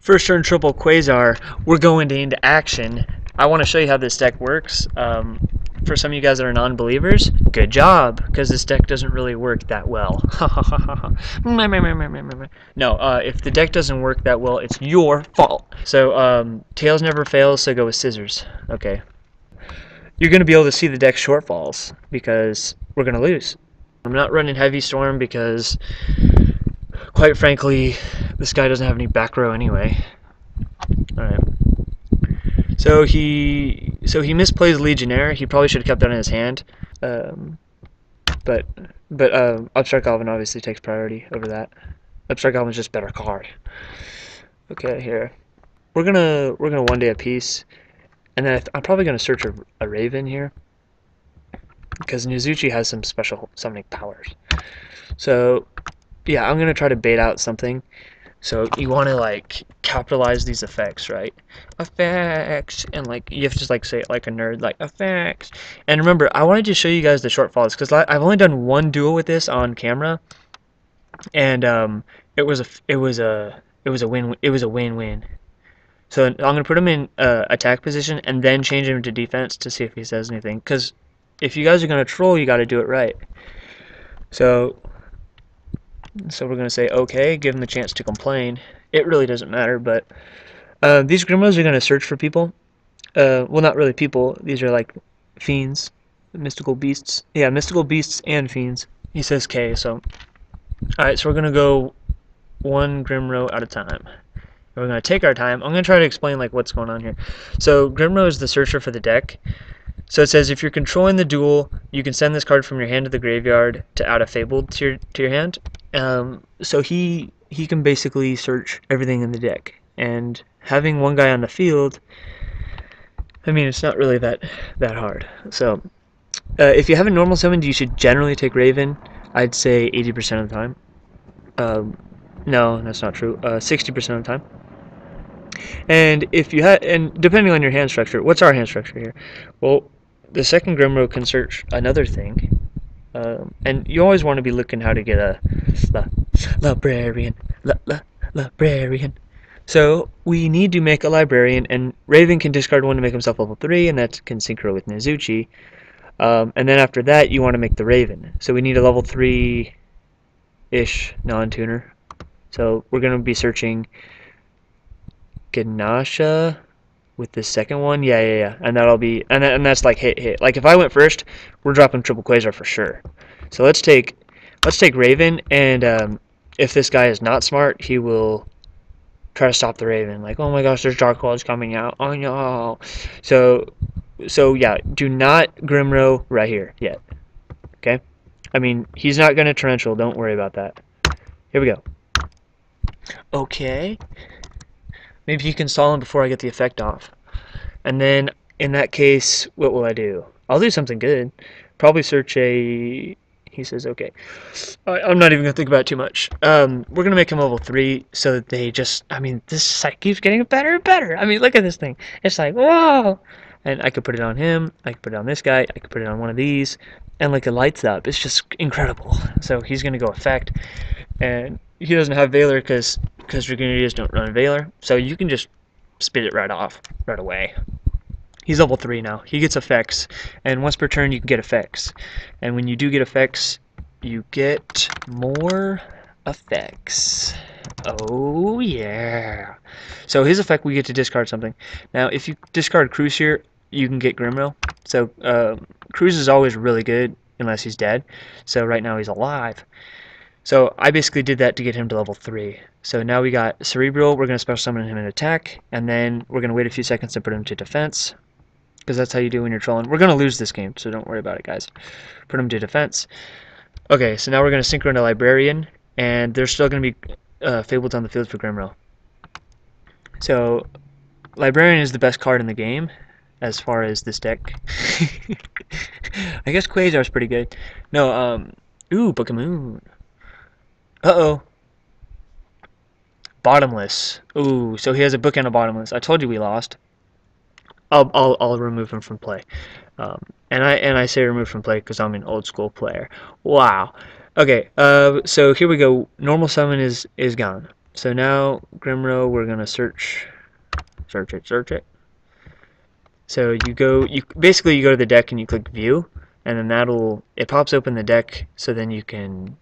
First turn triple Quasar, we're going into action. I want to show you how this deck works. For some of you guys that are non-believers, good job, because this deck doesn't really work that well. No, if the deck doesn't work that well, it's your fault. So, tails never fails, so go with scissors. Okay. You're going to be able to see the deck's shortfalls, because we're going to lose. I'm not running Heavy Storm because, quite frankly, this guy doesn't have any back row anyway. Alright. So he misplays Legionnaire. He probably should have kept that in his hand. But Upstart Goblin obviously takes priority over that. Upstart Goblin's just a better card. Okay, here. We're gonna one day a piece. And then I'm probably gonna search a Raven here. Because Nizuchi has some special summoning powers. So yeah, I'm gonna try to bait out something. So you want to like capitalize these effects, right? Effects, and like you have to like say it like a nerd, like effects. And remember, I wanted to show you guys the shortfalls because I've only done one duel with this on camera, and it was a win-win. So I'm gonna put him in attack position and then change him to defense to see if he says anything. Because if you guys are gonna troll, you got to do it right. So we're going to say, okay, give him a chance to complain. It really doesn't matter, but these Grimros are going to search for people. Well, not really people. These are like fiends, mystical beasts. Yeah, mystical beasts and fiends. He says K, so... Alright, so we're going to go one Grimro at a time. We're going to take our time. I'm going to try to explain like what's going on here. So Grimro is the searcher for the deck. So it says if you're controlling the duel, you can send this card from your hand to the graveyard to add a Fabled to your hand. So he can basically search everything in the deck. And having one guy on the field, I mean, it's not really that hard. So if you haven't normal summoned, you should generally take Raven. I'd say 80% of the time. No, that's not true. 60% of the time. And if you and depending on your hand structure, what's our hand structure here? Well, the second Grimro can search another thing, and you always want to be looking how to get a librarian. Librarian. So we need to make a librarian, and Raven can discard one to make himself level 3, and that can synchro with Nizuchi. And then after that, you want to make the Raven. So we need a level 3-ish non-tuner. So we're going to be searching Ganasha with the second one. Yeah. And that'll be, and that's like hit. Like if I went first, we're dropping triple Quasar for sure. So let's take Raven, and if this guy is not smart, he will try to stop the Raven. Like, oh my gosh, there's Dark Claws coming out. Oh no. So yeah, do not Grimro right here yet. Okay? I mean, he's not gonna torrential, don't worry about that. Here we go. Okay. Maybe you can stall him before I get the effect off. And then, in that case, what will I do? I'll do something good. Probably search a... He says, okay. I'm not even going to think about it too much. We're going to make him level 3 so that they just... I mean, this site keeps getting better and better. I mean, look at this thing. It's like, whoa! And I could put it on him. I could put it on this guy. I could put it on one of these. And, like, it lights up. It's just incredible. So he's going to go effect. And he doesn't have Valor because Dragooniers don't run Valor. So you can just spit it right off, right away. He's level 3 now. He gets effects. And once per turn, you can get effects. And when you do get effects, you get more effects. Oh, yeah. So his effect, we get to discard something. Now, if you discard Crucier, you can get Grimro. So Cruz is always really good unless he's dead. So right now he's alive. So I basically did that to get him to level 3. So now we got Cerebral. We're going to special summon him in attack. And then we're going to wait a few seconds to put him to defense. Because that's how you do when you're trolling. We're going to lose this game, so don't worry about it, guys. Put him to defense. Okay, so now we're going to synchro into Librarian. And there's still going to be Fabled on the field for Grimro. So Librarian is the best card in the game as far as this deck. I guess Quasar's pretty good. No, ooh, Pokemon. Uh-oh. Bottomless. Ooh, so he has a book and a bottomless. I told you we lost. I'll remove him from play. And I say remove from play because I'm an old school player. Wow. Okay, so here we go. Normal summon is gone. So now, Grimrow, we're gonna search it. So you basically go to the deck and you click view, and then it pops open the deck, so then you can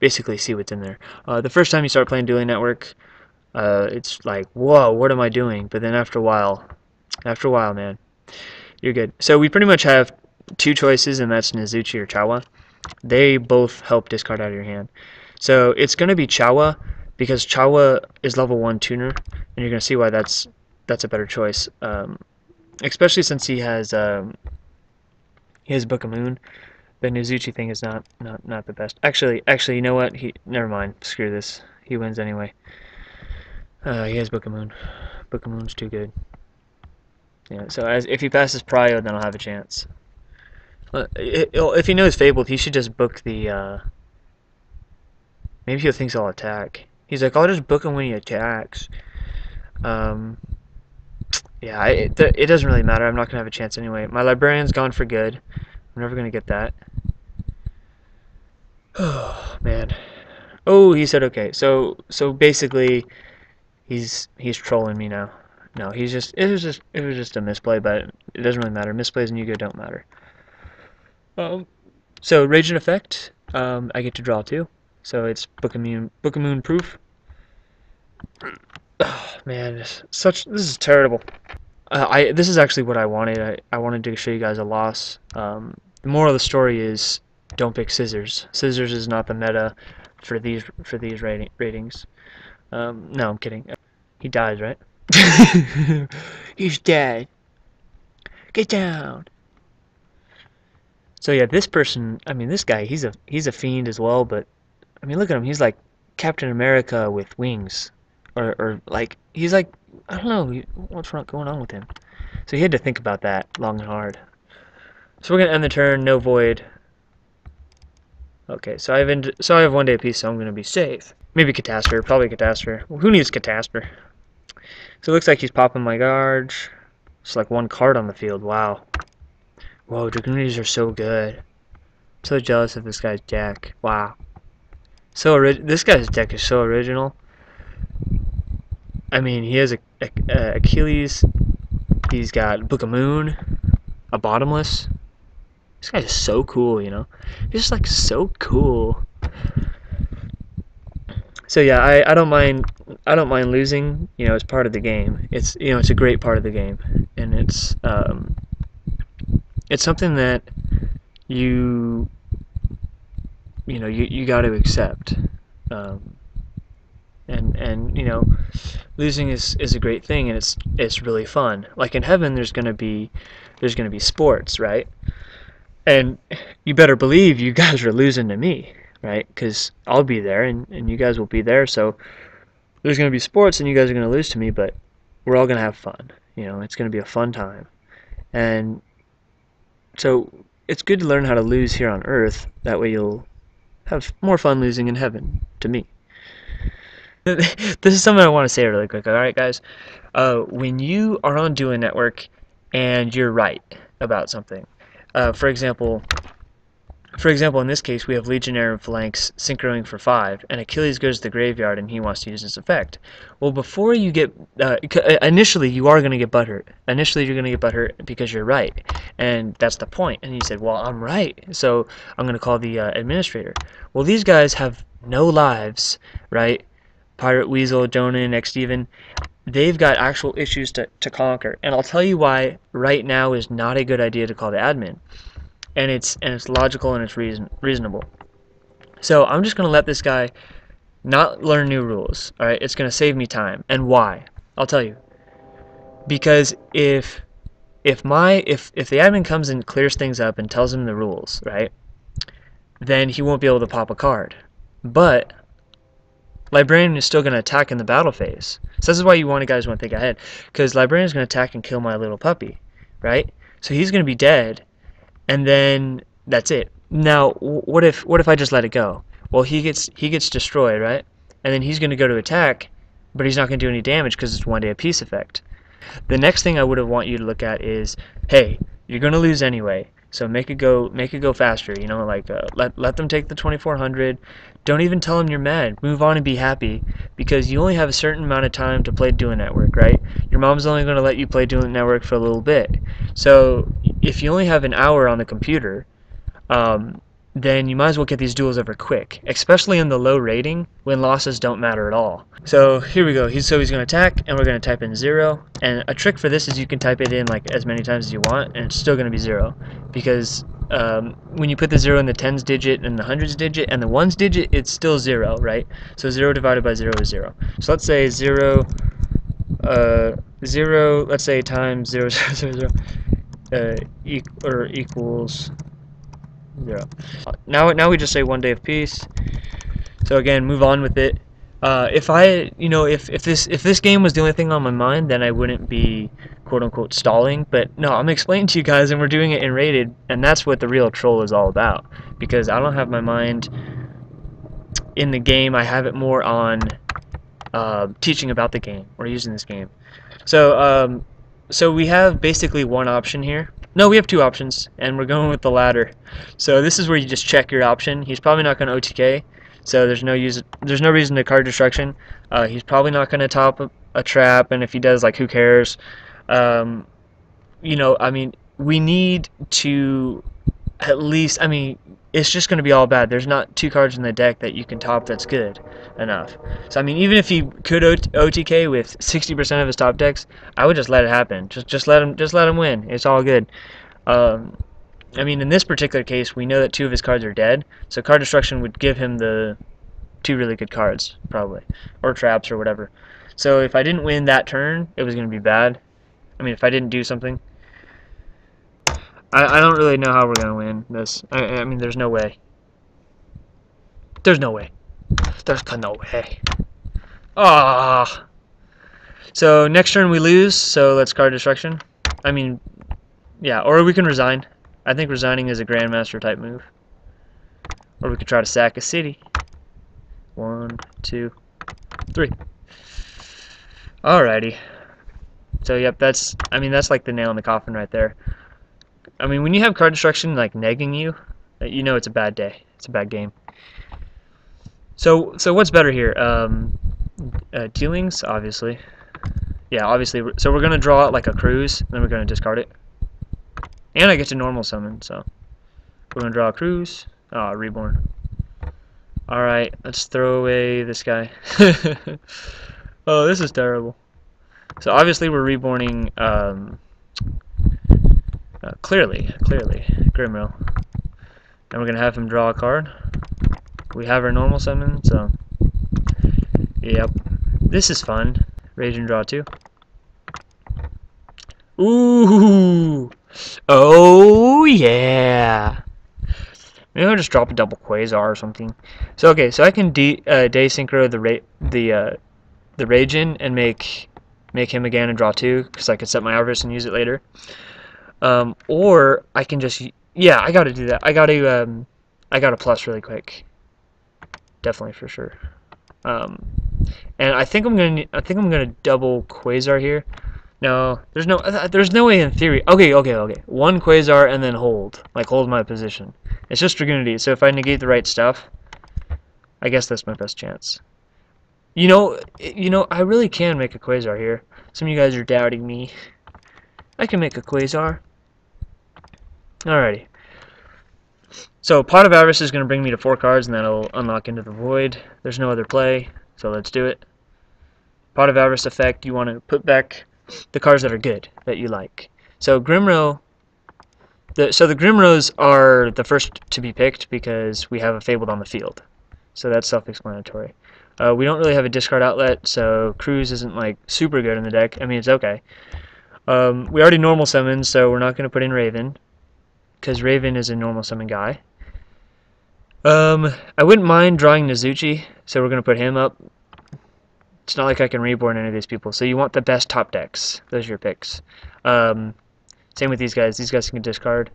basically see what's in there. The first time you start playing Dueling Network, it's like, whoa, what am I doing? But then after a while, man, you're good. So we pretty much have two choices, and that's Nizuchi or Chawa. They both help discard out of your hand. So it's going to be Chawa, because Chawa is level 1 tuner, and you're going to see why that's a better choice. Especially since he has Book of Moon. The Nizuchi thing is not the best. Actually, you know what? Never mind. Screw this. He wins anyway. He has Book of Moon. Book of Moon's too good. Yeah. So if he passes Prio, then I'll have a chance. If he knows Fabled, he should just book the. Maybe he thinks I'll attack. He's like, I'll just book him when he attacks. Yeah, it doesn't really matter. I'm not gonna have a chance anyway. My Librarian's gone for good. I'm never gonna get that. Oh man. Oh, he said okay. So basically, he's trolling me now. No, it was just a misplay, but it doesn't really matter. Misplays in Yu-Gi-Oh don't matter. So Raging Effect, I get to draw two. So it's Book of Moon proof. Oh man, this is terrible. This is actually what I wanted. I wanted to show you guys a loss. The moral of the story is don't pick Scissors. Scissors is not the meta for these ratings. No, I'm kidding. He dies, right? He's dead. Get down. So yeah, this person. I mean, this guy. He's a fiend as well. But I mean, look at him. He's like Captain America with wings, or like he's like I don't know what's going on with him. So he had to think about that long and hard. So we're gonna end the turn. No void. Okay, so I have 1 day apiece, so I'm gonna be safe. Maybe Catastrophe, probably Catastrophe. Well, who needs Catastrophe? So it looks like he's popping my guard. It's like one card on the field. Wow. Whoa, Dragoonies are so good. I'm so jealous of this guy's deck. Wow. This guy's deck is so original. I mean, he has a Achilles. He's got Book of Moon, a Bottomless. This guy's so cool, you know. He's just like so cool. So yeah, I don't mind losing. You know, it's part of the game. It's it's a great part of the game, and it's something that you got to accept. And losing is a great thing, and it's really fun. Like in heaven, there's gonna be sports, right? And you better believe you guys are losing to me, right? Because I'll be there, and you guys will be there. So there's gonna be sports, and you guys are gonna lose to me, but we're all gonna have fun. It's gonna be a fun time, and so it's good to learn how to lose here on Earth. That way you'll have more fun losing in heaven to me. This is something I want to say really quick. All right, guys. When you are on Duel Network and you're right about something, for example, in this case, we have Legionnaire and Phalanx synchroing for 5, and Achilles goes to the graveyard and he wants to use his effect. Well, before you get... initially, you are going to get butthurt. Initially, you're going to get butthurt because you're right, and that's the point. And he said, well, I'm right, so I'm going to call the administrator. Well, these guys have no lives, right? Pirate Weasel, Jonan, X Steven, they've got actual issues to conquer. And I'll tell you why right now is not a good idea to call the admin. And it's logical and it's reasonable. So I'm just going to let this guy not learn new rules. All right, it's going to save me time. And why? I'll tell you. Because if the admin comes and clears things up and tells him the rules, right, then he won't be able to pop a card. But Librarian is still going to attack in the battle phase. So this is why you guys want to think ahead. Because Librarian is going to attack and kill my little puppy, right? So he's going to be dead, and then that's it. Now, what if I just let it go? Well, he gets destroyed, right? And then he's going to go to attack, but he's not going to do any damage because it's 1 day apiece effect. The next thing I would want you to look at is, hey, you're going to lose anyway. So make it go faster. You know, like let them take the 2400. Don't even tell them you're mad. Move on and be happy, because you only have a certain amount of time to play Duel Network, right? Your mom's only going to let you play Duel Network for a little bit. So if you only have an hour on the computer, then you might as well get these duels over quick, especially in the low rating when losses don't matter at all. So here we go. He's going to attack, and we're going to type in 0. And a trick for this is you can type it in like as many times as you want, and it's still going to be 0, because when you put the 0 in the tens digit and the hundreds digit and the ones digit, it's still 0, right? So 0 divided by 0 is 0. So let's say 0, 0, let's say times 0, 0, 0, equals 0. Now we just say 1 day of peace. So again, move on with it. If this game was the only thing on my mind, then I wouldn't be quote unquote stalling. But no, I'm explaining to you guys, and we're doing it in rated, and that's what the real troll is all about. Because I don't have my mind in the game. I have it more on teaching about the game or using this game. So we have basically one option here. No, we have two options, and we're going with the latter. So this is where you just check your option. He's probably not going to OTK, so there's no reason to card destruction. He's probably not going to top a trap, and if he does, like, who cares? I mean, we need to at least, I mean, it's just going to be all bad. There's not two cards in the deck that you can top that's good enough. So I mean, even if he could OTK with 60% of his top decks, I would just let it happen. Just let him win. It's all good. I mean, in this particular case, we know that 2 of his cards are dead, so card destruction would give him the 2 really good cards, probably, or traps or whatever. So if I didn't win that turn, it was going to be bad. I mean, if I didn't do something. I don't really know how we're going to win this. I mean, there's no way. There's no way. There's no way. Ah. So next turn we lose, so let's card destruction. I mean, yeah, or we can resign. I think resigning is a Grandmaster type move. Or we could try to sack a city. 1, 2, 3. Alrighty. So yep, that's like the nail in the coffin right there. I mean, when you have card destruction like negging you, you know it's a bad day. It's a bad game. So what's better here? Dealings, obviously. Yeah, obviously. So we're gonna draw out like a cruise, then we're gonna discard it. And I get to normal summon, so we're gonna draw a cruise. Ah, reborn. All right, let's throw away this guy. Oh, this is terrible. So obviously we're reborning. Clearly, Grimro. And we're going to have him draw a card. We have our normal summon, so... Yep. This is fun. Rage and draw 2. Ooh! Oh, yeah! Maybe I'll just drop a double Quasar or something. So, okay, so I can day synchro the Ragin and make him again and draw 2, because I could set my Avarice and use it later. Or I can just, yeah, I gotta do that. I gotta plus really quick. Definitely, for sure. And I think I'm gonna double Quasar here. No, there's no way in theory. Okay. 1 Quasar and then hold my position. It's just Dragoonity, so if I negate the right stuff, I guess that's my best chance. You know, I really can make a Quasar here. Some of you guys are doubting me. I can make a Quasar. Alrighty. So Pot of Avarice is going to bring me to 4 cards, and that'll unlock Into the Void. There's no other play, so let's do it. Pot of Avarice effect, you want to put back the cards that are good, that you like. So Grimro, the Grimros are the first to be picked because we have a Fabled on the field. So that's self-explanatory. We don't really have a discard outlet, so Cruise isn't like super good in the deck. I mean, it's okay. We already normal summon, so we're not going to put in Raven, because Raven is a normal summon guy. I wouldn't mind drawing Nezuchi, so we're going to put him up. It's not like I can reborn any of these people, so you want the best top decks. Those are your picks. Same with these guys. These guys can discard.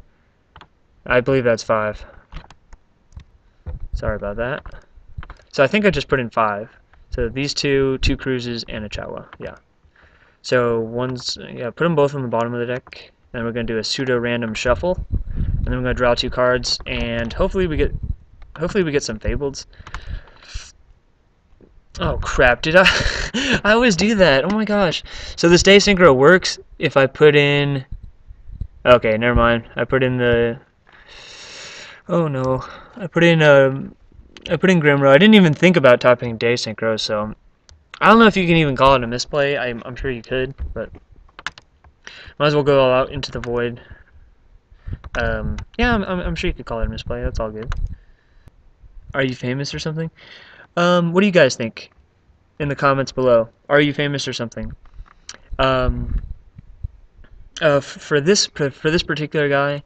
I believe that's 5. Sorry about that. So I think I just put in 5. So these 2 cruises, and a Chawa. Yeah. So put them both on the bottom of the deck. Then we're going to do a pseudo-random shuffle. and then we're gonna draw 2 cards, and hopefully we get some fableds. Oh crap! Did I? I always do that. Oh my gosh! So this day synchro works if I put in. Okay, never mind. I put in the. Oh no! I put in Grimro. I didn't even think about typing day synchro, so I don't know if you can even call it a misplay. I'm sure you could, but might as well go all out into the void. Yeah, I'm sure you could call it a misplay. That's all good. Are you famous or something? What do you guys think? In the comments below. Are you famous or something? For this particular guy,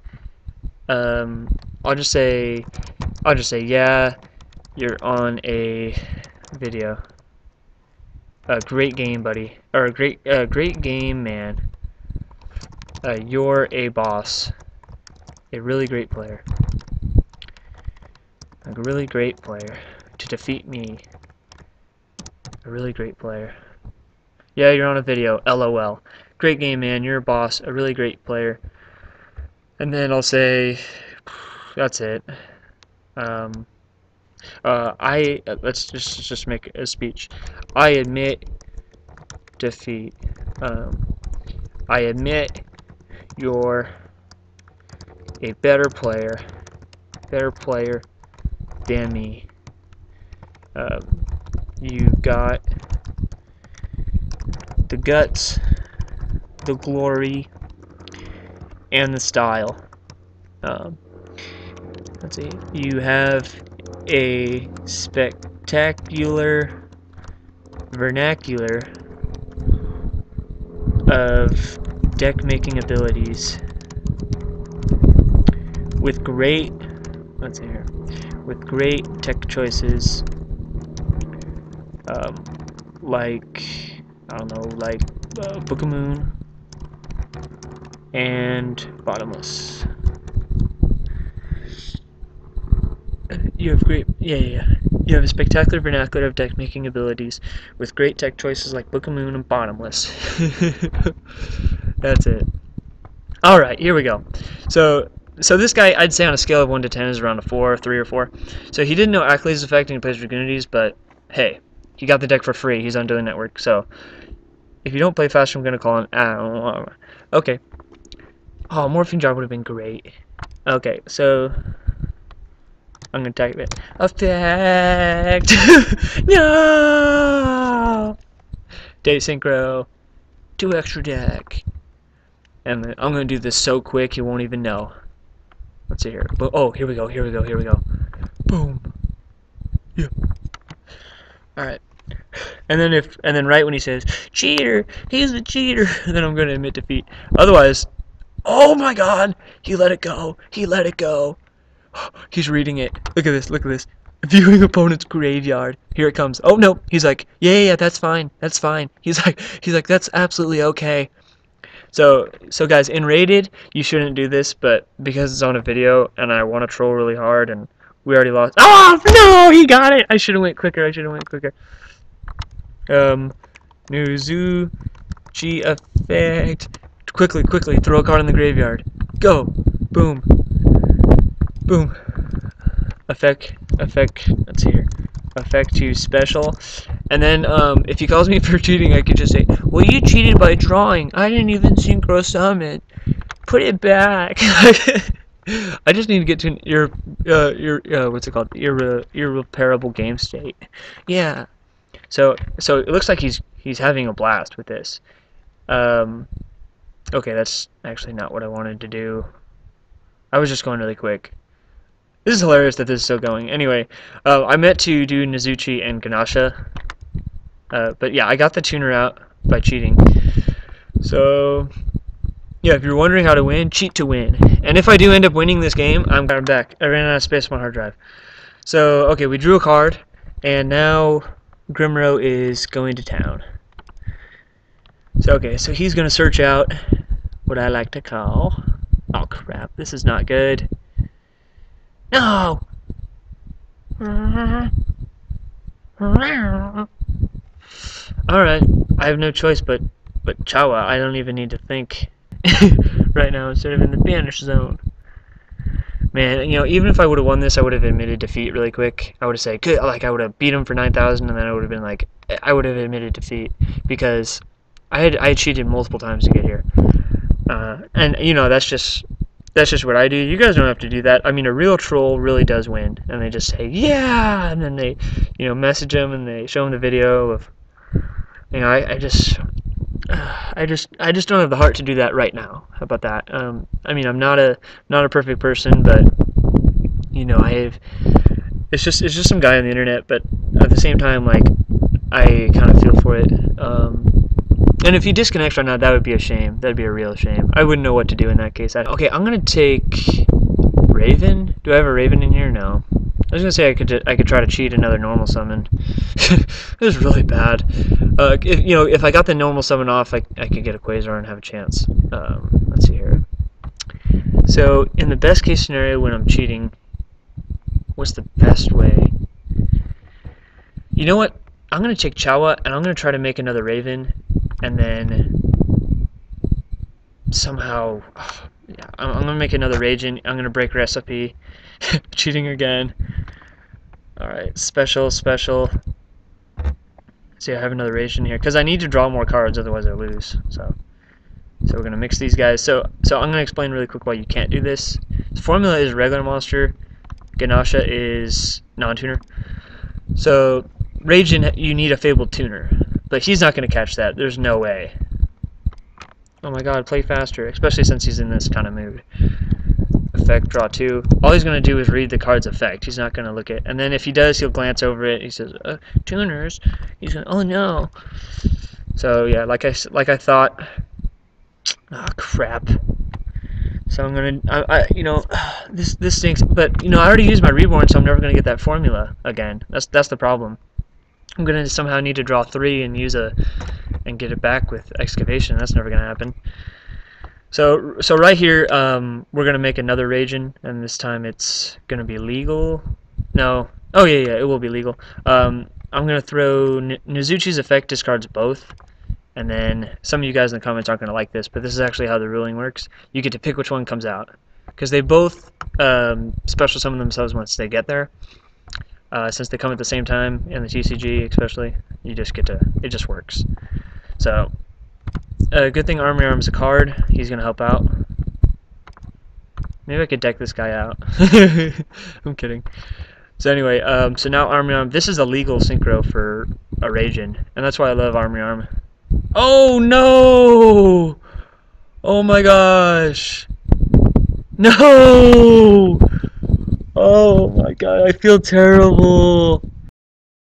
I'll just say yeah, you're on a video. Great game, buddy, or great game, man. You're a boss, a really great player, a really great player to defeat me. A really great player. Yeah, you're on a video. LOL. Great game, man. You're a boss. A really great player. And then I'll say, that's it. Let's just make a speech. I admit defeat. I admit you're a better player than me. You got the guts, the glory, and the style. Let's see. You have a spectacular vernacular of deck making abilities with great, let's see here, with great tech choices, like, I don't know, like Book of Moon and Bottomless. You have great, yeah. You have a spectacular vernacular of deck making abilities with great tech choices like Book of Moon and Bottomless. That's it. Alright, here we go. So this guy, I'd say on a scale of 1 to 10 is around a 4, 3 or 4. So he didn't know Ackley's effect and he plays Dragunities, but hey, he got the deck for free. He's on Duel Network, so if you don't play fast, I'm gonna call him. Okay. Oh, Morphine Jar would have been great. Okay, so I'm gonna type it. Effect. No. Day synchro. 2 extra deck. And then I'm gonna do this so quick you won't even know. Let's see here. Oh, here we go. Boom. Yeah. All right. And then right when he says cheater, he's a cheater, then I'm gonna admit defeat. Otherwise, oh my God, he let it go. He's reading it. Look at this. Viewing opponent's graveyard. Here it comes. Oh no, he's like, yeah, that's fine. He's like, that's absolutely okay. So guys, in rated, you shouldn't do this, but because it's on a video and I want to troll really hard and we already lost. Oh no, he got it. I should have went quicker. Nuzu G effect. Quickly, throw a card in the graveyard. Go. Boom. Effect. Let's see here. Effect to special. And then if he calls me for cheating, I could just say, well, you cheated by drawing. I didn't even synchro summon. Put it back. I just need to get to your what's it called? Irreparable game state. Yeah. So it looks like he's having a blast with this. Okay, that's actually not what I wanted to do. I was just going really quick. This is hilarious that this is still going. Anyway, I meant to do Nizuchi and Ganasha, but yeah, I got the tuner out by cheating. So yeah, if you're wondering how to win, cheat to win. And if I do end up winning this game, I'm back. I ran out of space on my hard drive. So okay, we drew a card, and now Grimro is going to town. So okay, so he's gonna search out what I like to call. Oh crap! This is not good. No. Alright, I have no choice but Chawa. I don't even need to think right now instead of in the banish zone. Man, you know, even if I would have won this, I would have admitted defeat really quick. I would have said, good, like I would have beat him for 9,000, and then I would have been like, I would have admitted defeat because I had cheated multiple times to get here. And you know, that's just what I do. You guys don't have to do that. I mean, a real troll really does win, and they just say yeah, and then they, you know, message them and they show them the video of, you know, I just don't have the heart to do that right now. How about that? I mean, I'm not a perfect person, but you know, it's just some guy on the internet. But at the same time, like, I kind of feel for it. And if he disconnects right now, that would be a shame. That'd be a real shame. I wouldn't know what to do in that case. Okay, I'm gonna take Raven. Do I have a Raven in here? No. I was gonna say I could try to cheat another normal summon. This is really bad. If I got the normal summon off, I could get a Quasar and have a chance. Let's see here. So in the best case scenario, when I'm cheating, what's the best way? You know what? I'm gonna take Chawa and I'm gonna try to make another Raven, and then somehow, I'm gonna make another Raging. I'm gonna break recipe. Cheating again. Alright, special. See, I have another Raging here because I need to draw more cards, otherwise I lose. So we're gonna mix these guys. So I'm gonna explain really quick why you can't do this. The formula is regular monster. Ganasha is non-tuner. So Raging, you need a Fabled Tuner, but he's not gonna catch that. There's no way. Oh my god, play faster, especially since he's in this kind of mood. Effect, draw 2. All he's going to do is read the card's effect. He's not going to look at it. And then if he does, he'll glance over it. He says, tuners. He's going, oh no. So yeah, like I thought. Oh crap. So I'm going to, you know, this stinks. But, you know, I already used my Reborn, so I'm never going to get that formula again. That's the problem. I'm going to somehow need to draw 3 and and get it back with Excavation. That's never going to happen. So right here, we're gonna make another Raging, and this time it's gonna be legal. No, oh yeah, it will be legal. I'm gonna throw Nizuchi's effect discards both, and then some of you guys in the comments aren't gonna like this, but this is actually how the ruling works. You get to pick which one comes out, because they both special summon themselves once they get there. Since they come at the same time in the TCG, especially, you just get to. It just works. So. Good thing Army Arm's a card. He's gonna help out. Maybe I could deck this guy out. I'm kidding. So anyway, so now Army Arm. This is a legal synchro for a Raging, and that's why I love Army Arm. Oh no! Oh my gosh! No! Oh my god! I feel terrible.